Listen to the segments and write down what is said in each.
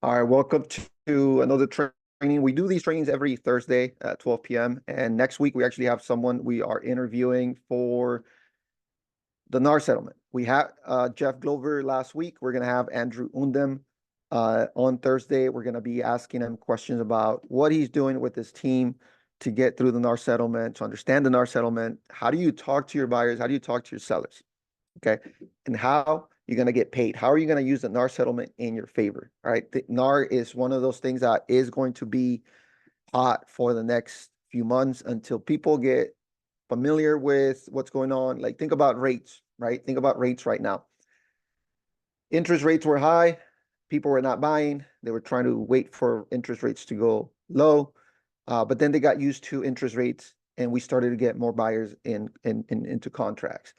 All right, welcome to another training. We do these trainings every Thursday at 12 p.m. And next week, we actually have someone we are interviewing for the NAR settlement. We had Jeff Glover last week. We're going to have Andrew Undem on Thursday. We're going to be asking him questions about what he's doing with his team to get through the NAR settlement, to understand the NAR settlement. How do you talk to your buyers? How do you talk to your sellers? Okay. And how you're going to get paid. How are you going to use the NAR settlement in your favor? All right. The NAR is one of those things that is going to be hot for the next few months until people get familiar with what's going on. Like, think about rates, right? Think about rates right now. Interest rates were high. People were not buying. They were trying to wait for interest rates to go low. But then they got used to interest rates and we started to get more buyers into contracts.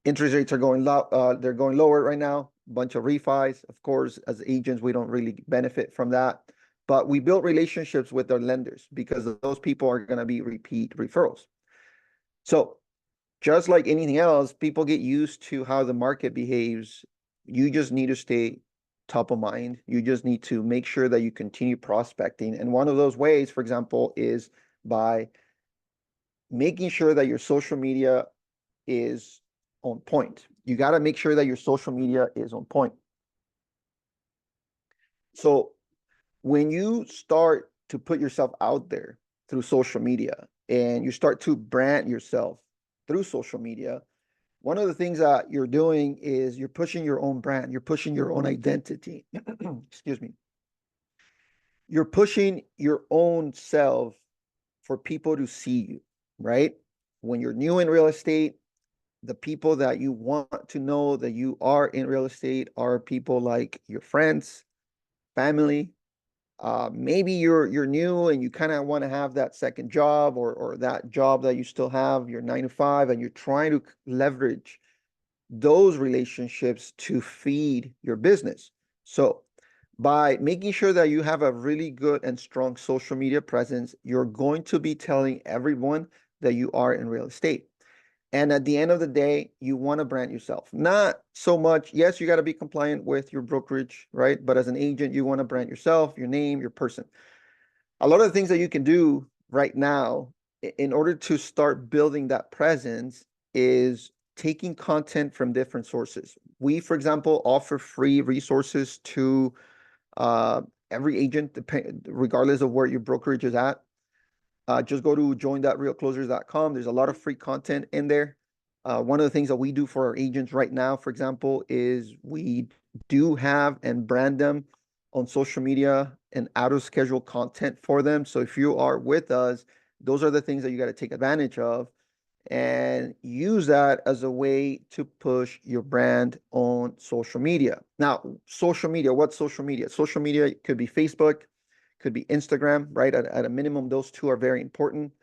Interest rates are going low. They're going lower right now. Bunch of refis. Of course, as agents, we don't really benefit from that. But we built relationships with our lenders because those people are going to be repeat referrals. So just like anything else, people get used to how the market behaves. You just need to stay top of mind. You just need to make sure that you continue prospecting. And one of those ways, for example, is by making sure that your social media is on point. You got to make sure that your social media is on point. So when you start to put yourself out there through social media and you start to brand yourself through social media, one of the things that you're doing is you're pushing your own brand, you're pushing your own identity. Excuse me. You're pushing your own self for people to see you, right? When you're new in real estate, the people that you want to know that you are in real estate are people like your friends, family. Maybe you're new and you kind of want to have that second job or that job that you still have, your 9 to 5, and you're trying to leverage those relationships to feed your business. So by making sure that you have a really good and strong social media presence, you're going to be telling everyone that you are in real estate. And at the end of the day, you want to brand yourself. Not so much, yes, you got to be compliant with your brokerage, right? But as an agent, you want to brand yourself, your name, your person. A lot of the things that you can do right now in order to start building that presence is taking content from different sources. We, for example, offer free resources to uh, every agent, regardless of where your brokerage is at. Just go to join.realclosers.com. There's a lot of free content in there. One of the things that we do for our agents right now, for example, is we do have and brand them on social media and auto-schedule content for them. So if you are with us, those are the things that you got to take advantage of and use that as a way to push your brand on social media. Now, social media, what's social media? Social media could be Facebook, could be Instagram, right? At a minimum, those two are very important.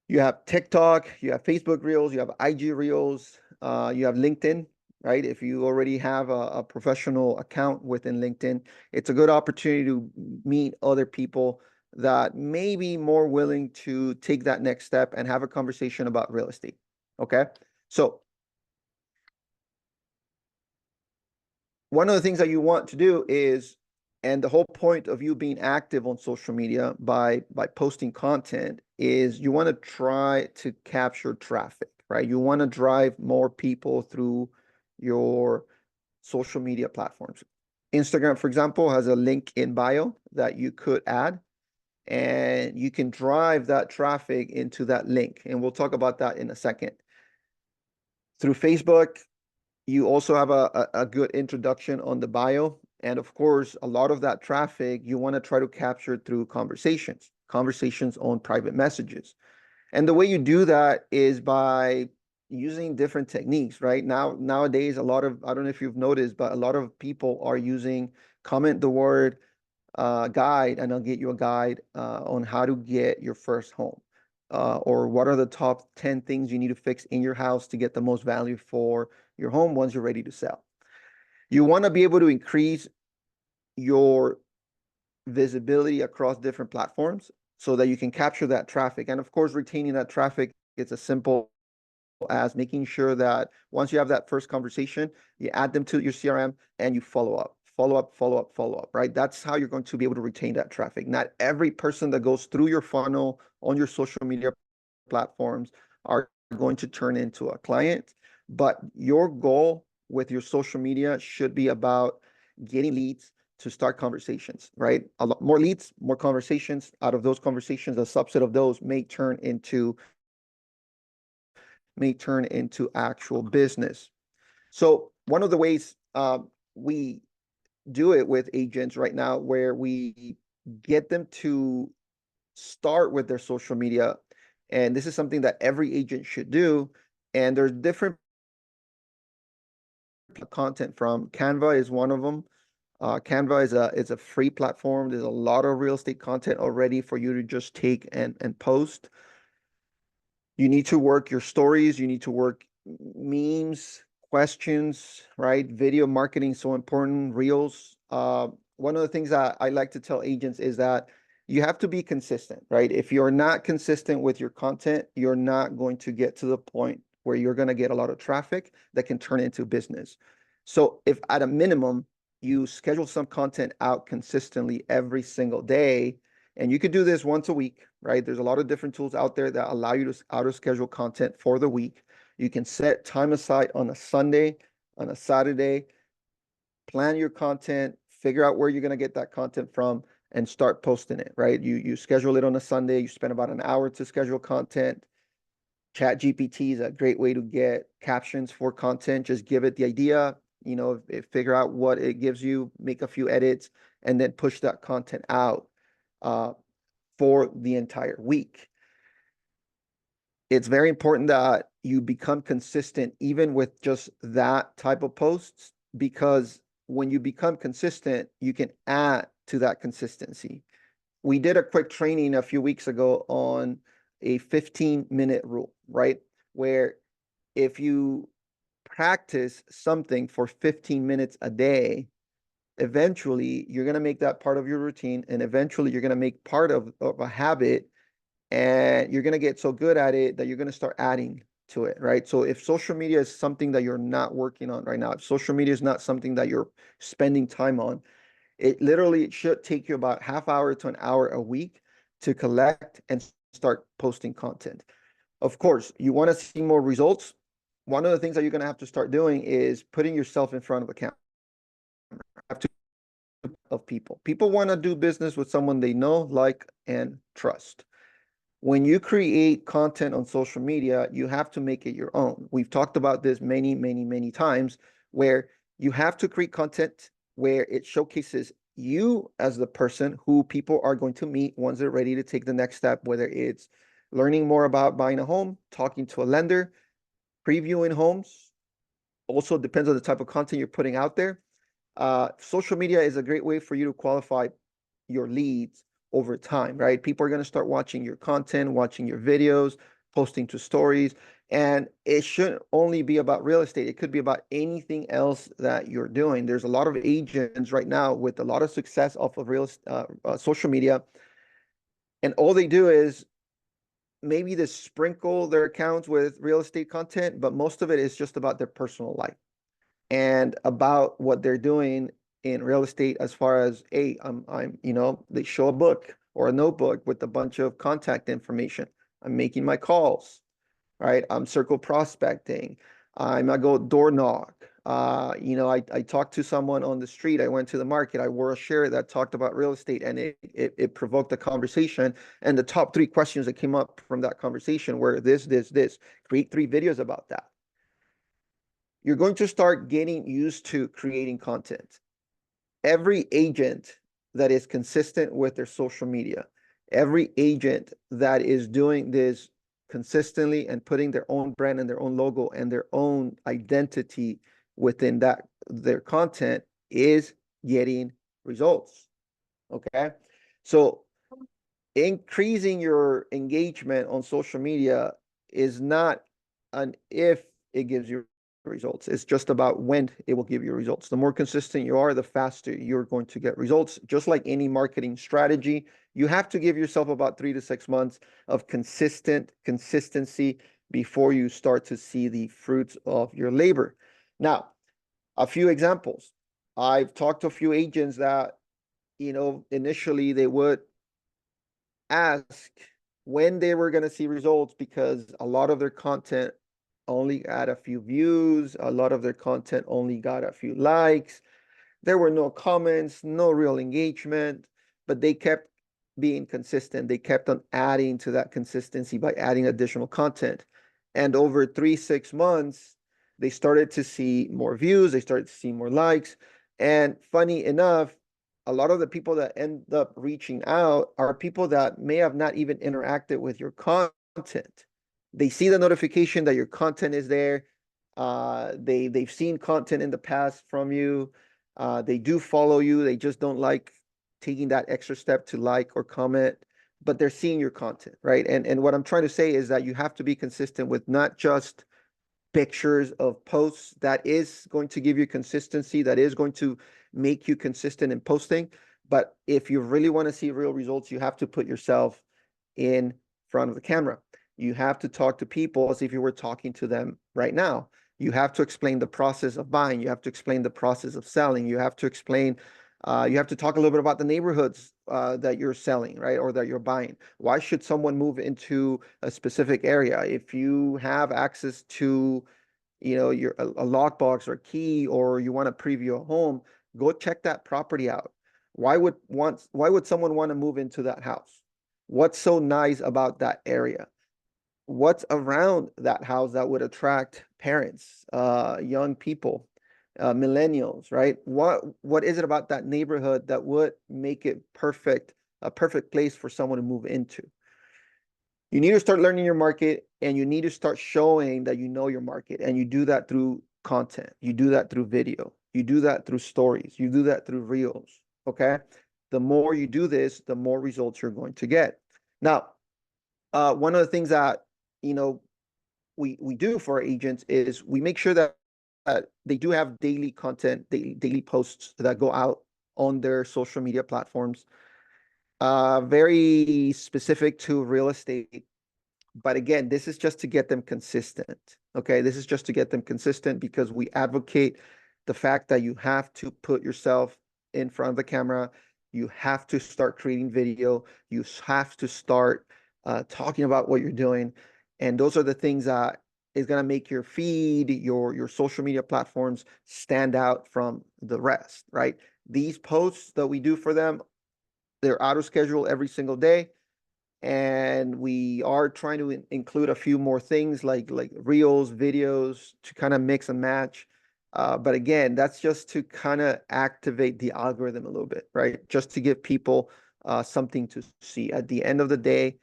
You have TikTok, you have Facebook Reels, you have IG Reels, you have LinkedIn, right? If you already have a professional account within LinkedIn, it's a good opportunity to meet other people that may be more willing to take that next step and have a conversation about real estate. Okay. So one of the things that you want to do is, and the whole point of you being active on social media by posting content is you want to try to capture traffic, right? You want to drive more people through your social media platforms. Instagram, for example, has a link in bio that you could add, and you can drive that traffic into that link. And we'll talk about that in a second. Through Facebook, you also have a good introduction on the bio. And of course, a lot of that traffic you want to try to capture through conversations on private messages. And the way you do that is by using different techniques, right? Nowadays, a lot of, I don't know if you've noticed, but a lot of people are using comment the word guide, and I'll get you a guide on how to get your first home. Or what are the top 10 things you need to fix in your house to get the most value for your home once you're ready to sell. You want to be able to increase your visibility across different platforms so that you can capture that traffic. And of course, retaining that traffic, it's as simple as making sure that once you have that first conversation, you add them to your CRM and you follow up. follow up, follow up, follow up, right? That's how you're going to be able to retain that traffic. Not every person that goes through your funnel on your social media platforms are going to turn into a client, but your goal with your social media should be about getting leads to start conversations, right? A lot more leads, more conversations. Out of those conversations, a subset of those may turn into actual business. So one of the ways we do it with agents right now, where we get them to start with their social media, and this is something that every agent should do. And there's different content from Canva is one of them. Canva is a free platform. There's a lot of real estate content already for you to just take and post. You need to work your stories. You need to work memes, questions, right? Video marketing, so important. Reels. One of the things that I like to tell agents is that you have to be consistent, right? If you're not consistent with your content, you're not going to get to the point where you're going to get a lot of traffic that can turn into business. So if at a minimum, you schedule some content out consistently every single day, and you could do this once a week, right? There's a lot of different tools out there that allow you to auto schedule content for the week. You can set time aside on a Sunday, on a Saturday, plan your content, figure out where you're going to get that content from, and start posting it, right? You schedule it on a Sunday. You spend about an hour to schedule content. Chat GPT is a great way to get captions for content. Just give it the idea, figure out what it gives you, make a few edits, and then push that content out for the entire week. It's very important that you become consistent even with just that type of posts, because when you become consistent, you can add to that consistency. We did a quick training a few weeks ago on a 15-minute rule, right? Where if you practice something for 15 minutes a day, eventually you're going to make that part of your routine, and eventually you're going to make part of a habit, and you're going to get so good at it that you're going to start adding to it, right? So if social media is something that you're not working on right now, if social media is not something that you're spending time on, it literally should take you about half hour to an hour a week to collect and start posting content. Of course, you want to see more results. One of the things that you're going to have to start doing is putting yourself in front of a camera. Of people. People want to do business with someone they know, like, and trust. When you create content on social media, you have to make it your own. We've talked about this many, many, many times, where you have to create content where it showcases you as the person who people are going to meet once they're ready to take the next step, whether it's learning more about buying a home, talking to a lender, previewing homes. Also depends on the type of content you're putting out there. Social media is a great way for you to qualify your leads over time, right? People are going to start watching your content, watching your videos, posting to stories, and it shouldn't only be about real estate. It could be about anything else that you're doing. There's a lot of agents right now with a lot of success off of social media, and all they do is maybe they sprinkle their accounts with real estate content, but most of it is just about their personal life and about what they're doing in real estate, as far as, hey, they show a book or a notebook with a bunch of contact information. I'm making my calls, right? I'm circle prospecting. I go door knock. I talked to someone on the street. I went to the market. I wore a shirt that talked about real estate, and it provoked a conversation. And the top 3 questions that came up from that conversation were this. Create 3 videos about that. You're going to start getting used to creating content. Every agent that is consistent with their social media, every agent that is doing this consistently and putting their own brand and their own logo and their own identity within their content is getting results. Okay. So increasing your engagement on social media is not an if it gives you results. It's just about when it will give you results. The more consistent you are, the faster you're going to get results. Just like any marketing strategy, you have to give yourself about 3 to 6 months of consistency before you start to see the fruits of your labor. Now, a few examples. I've talked to a few agents that, initially they would ask when they were going to see results because a lot of their content only got a few views, a lot of their content only got a few likes. There were no comments, no real engagement, but they kept being consistent. They kept on adding to that consistency by adding additional content. And over 3, 6 months, they started to see more views, they started to see more likes. And funny enough, a lot of the people that end up reaching out are people that may have not even interacted with your content. They see the notification that your content is there. They've seen content in the past from you. They do follow you. They just don't like taking that extra step to like or comment, but they're seeing your content, right? And what I'm trying to say is that you have to be consistent with not just pictures of posts. That is going to give you consistency. That is going to make you consistent in posting. But if you really want to see real results, you have to put yourself in front of the camera. You have to talk to people as if you were talking to them right now. You have to explain the process of buying. You have to explain the process of selling. You have to explain, you have to talk a little bit about the neighborhoods that you're selling, right? Or that you're buying. Why should someone move into a specific area? If you have access to, your a lockbox or key, or you want to preview a home, go check that property out. Why would someone want to move into that house? What's so nice about that area? What's around that house that would attract parents, young people, millennials, right? What is it about that neighborhood that would make it a perfect place for someone to move into? You need to start learning your market, and you need to start showing that you know your market. And you do that through content. You do that through video. You do that through stories. You do that through reels. Okay. The more you do this, the more results you're going to get. Now, one of the things that, you know, we do for our agents is we make sure that they do have daily content, daily posts that go out on their social media platforms, very specific to real estate. But again, this is just to get them consistent. Okay. This is just to get them consistent because we advocate the fact that you have to put yourself in front of the camera. You have to start creating video. You have to start talking about what you're doing. And those are the things that is going to make your feed, your social media platforms stand out from the rest, right? These posts that we do for them, they're auto schedule every single day. And we are trying to include a few more things like reels, videos to kind of mix and match. But again, that's just to kind of activate the algorithm a little bit, right? Just to give people something to see. At the end of the day,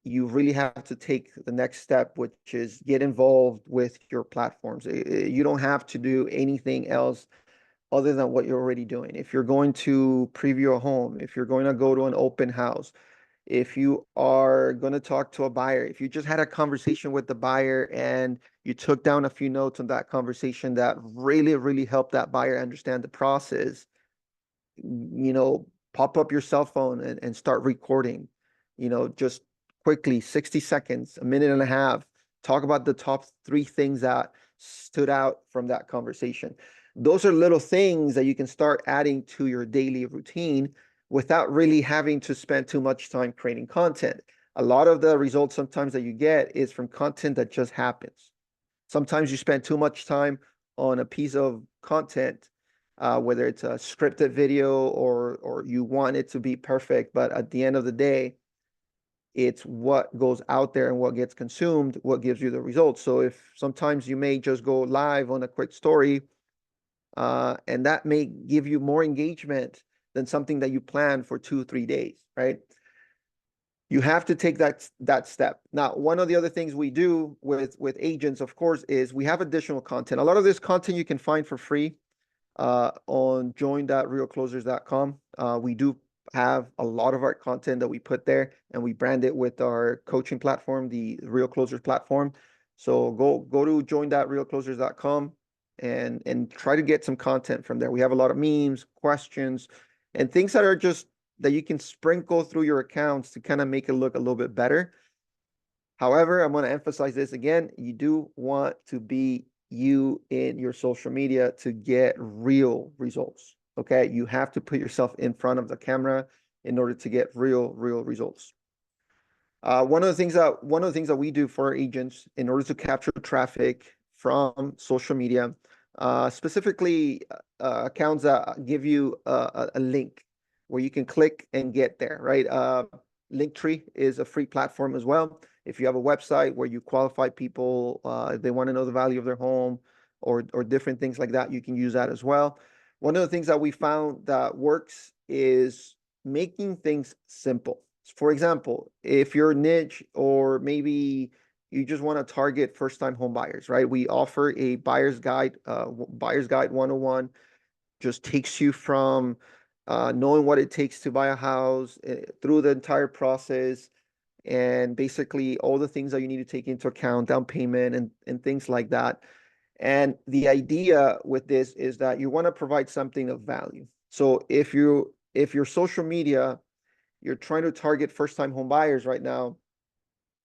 you really have to take the next step, which is get involved with your platforms. You don't have to do anything else other than what you're already doing. If you're going to preview a home, if you're going to go to an open house, if you are going to talk to a buyer, if you just had a conversation with the buyer and you took down a few notes on that conversation that really, really helped that buyer understand the process, pop up your cell phone and start recording, just quickly, 60 seconds, a minute and a half, talk about the top 3 things that stood out from that conversation. Those are little things that you can start adding to your daily routine without really having to spend too much time creating content. A lot of the results sometimes that you get is from content that just happens. Sometimes you spend too much time on a piece of content, whether it's a scripted video or you want it to be perfect, but at the end of the day, it's what goes out there and what gets consumed, what gives you the results. So if sometimes you may just go live on a quick story, and that may give you more engagement than something that you plan for 2, 3 days, right? You have to take that step. Now, one of the other things we do with agents, of course, is we have additional content. A lot of this content you can find for free on join.realclosers.com. We do have a lot of our content that we put there, and we brand it with our coaching platform, the Real Closers platform. So go to join.realclosers.com and try to get some content from there. We have a lot of memes, questions, and things that are just that you can sprinkle through your accounts to kind of make it look a little bit better. However, I'm going to emphasize this again. You do want to be you in your social media to get real results. Okay, you have to put yourself in front of the camera in order to get real results. One of the things that we do for our agents in order to capture traffic from social media, specifically accounts that give you a link where you can click and get there, right? Linktree is a free platform as well. If you have a website where you qualify people, they want to know the value of their home or different things like that, you can use that as well. One of the things that we found that works is making things simple. For example, if you're niche or maybe you just want to target first-time home buyers, right? We offer a buyer's guide 101, just takes you from knowing what it takes to buy a house through the entire process and basically all the things that you need to take into account, down payment and things like that. And the idea with this is that you want to provide something of value. So if your social media, you're trying to target first-time home buyers right now,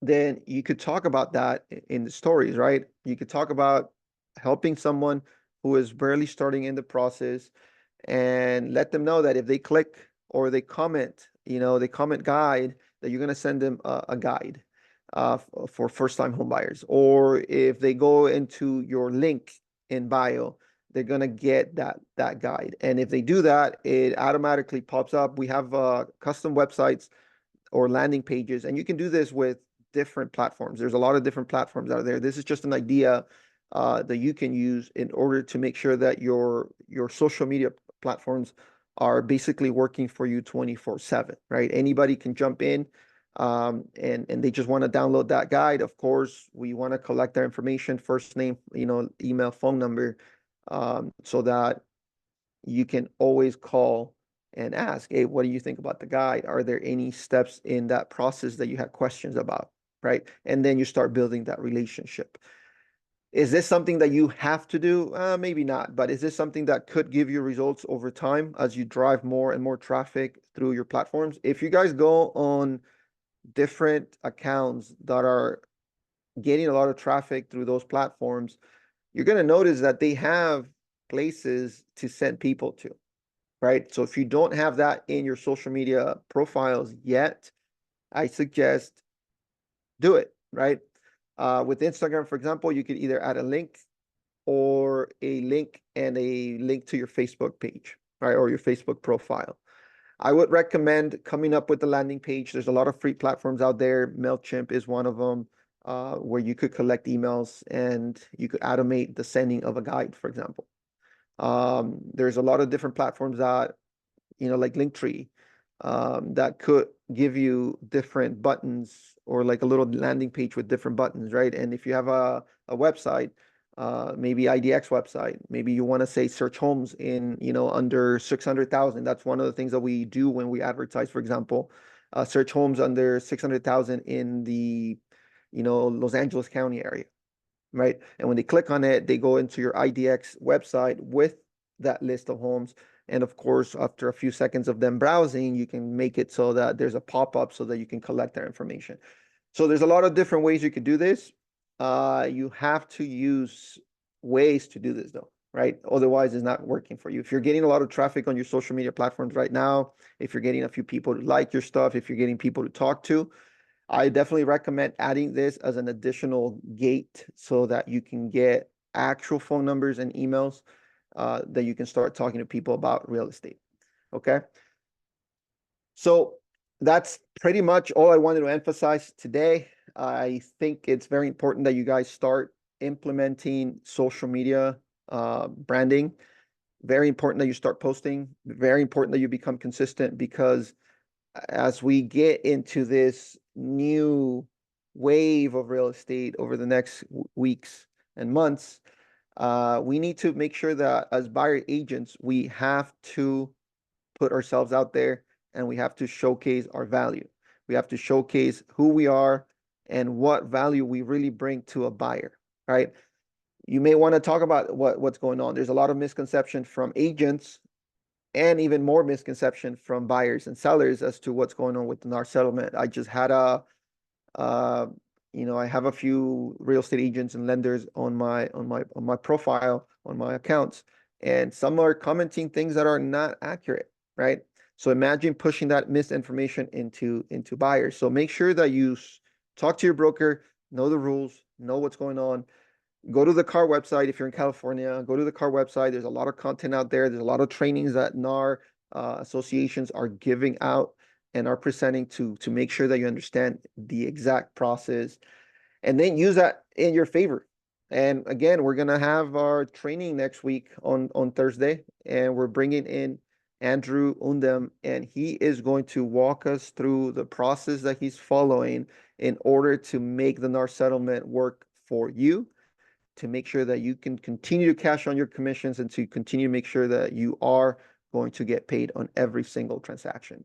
then you could talk about that in the stories, right? You could talk about helping someone who is barely starting in the process and let them know that if they click or they comment, they comment guide, that you're going to send them a guide for first-time home buyers. Or if they go into your link in bio, they're going to get that guide. And if they do that, it automatically pops up. We have custom websites or landing pages, and you can do this with different platforms. There's a lot of different platforms out there. This is just an idea that you can use in order to make sure that your social media platforms are basically working for you 24/7, right? Anybody can jump in and they just want to download that guide. Of course, we want to collect their information, first name, email, phone number, so that you can always call and ask, hey, what do you think about the guide? Are there any steps in that process that you have questions about, right? And then you start building that relationship. Is this something that you have to do? Maybe not, but is this something that could give you results over time as you drive more and more traffic through your platforms? If you guys go on different accounts that are getting a lot of traffic through those platforms, you're going to notice that they have places to send people to, right? So if you don't have that in your social media profiles yet, I suggest do it, right? With Instagram, for example, you could either add a link or a link and a link to your Facebook page, right? Or your Facebook profile. I would recommend coming up with the landing page. There's a lot of free platforms out there. MailChimp is one of them, where you could collect emails and you could automate the sending of a guide, for example. There's a lot of different platforms that, like Linktree, that could give you different buttons or like a little landing page with different buttons, right? And if you have a website, maybe IDX website, maybe you want to say search homes in, under 600,000. That's one of the things that we do when we advertise, for example, search homes under 600,000 in the, Los Angeles County area, right? And when they click on it, they go into your IDX website with that list of homes. And of course, after a few seconds of them browsing, you can make it so that there's a pop-up so that you can collect their information. So there's a lot of different ways you could do this. You have to use ways to do this though, right? Otherwise, it's not working for you. If you're getting a lot of traffic on your social media platforms right now, if you're getting a few people to like your stuff, if you're getting people to talk to, I definitely recommend adding this as an additional gate so that you can get actual phone numbers and emails that you can start talking to people about real estate. Okay. So that's pretty much all I wanted to emphasize today. I think it's very important that you guys start implementing social media branding. Very important that you start posting. Very important that you become consistent, because as we get into this new wave of real estate over the next weeks and months, we need to make sure that as buyer agents, we have to put ourselves out there and we have to showcase our value. We have to showcase who we are and what value we really bring to a buyer, right? You may want to talk about what's going on. There's a lot of misconception from agents and even more misconception from buyers and sellers as to what's going on with the NAR settlement. I just had a I have a few real estate agents and lenders on my profile, on my accounts, and some are commenting things that are not accurate, right? So imagine pushing that misinformation into buyers. So make sure that you talk to your broker, know the rules, know what's going on. Go to the car website if you're in California. Go to the car website. There's a lot of content out there. There's a lot of trainings that NAR associations are giving out and are presenting to make sure that you understand the exact process, and then use that in your favor. And again, we're gonna have our training next week on Thursday, and we're bringing in Andrew Undem, and he is going to walk us through the process that he's following in order to make the NAR settlement work for you, to make sure that you can continue to cash on your commissions and to continue to make sure that you are going to get paid on every single transaction.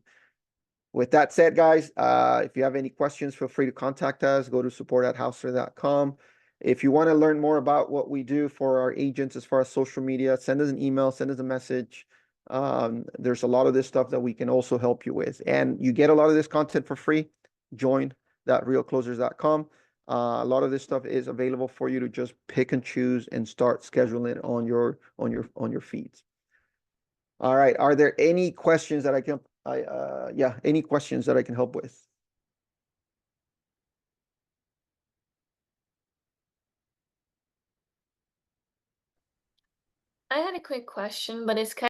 With that said, guys, if you have any questions, feel free to contact us. Go to support@housler.com. If you want to learn more about what we do for our agents as far as social media, send us an email, send us a message. There's a lot of this stuff that we can also help you with. And you get a lot of this content for free. Join realclosers.com. A lot of this stuff is available for you to just pick and choose and start scheduling on your feeds. All right. Are there any questions that any questions that I can help with? I had a quick question, but it's kind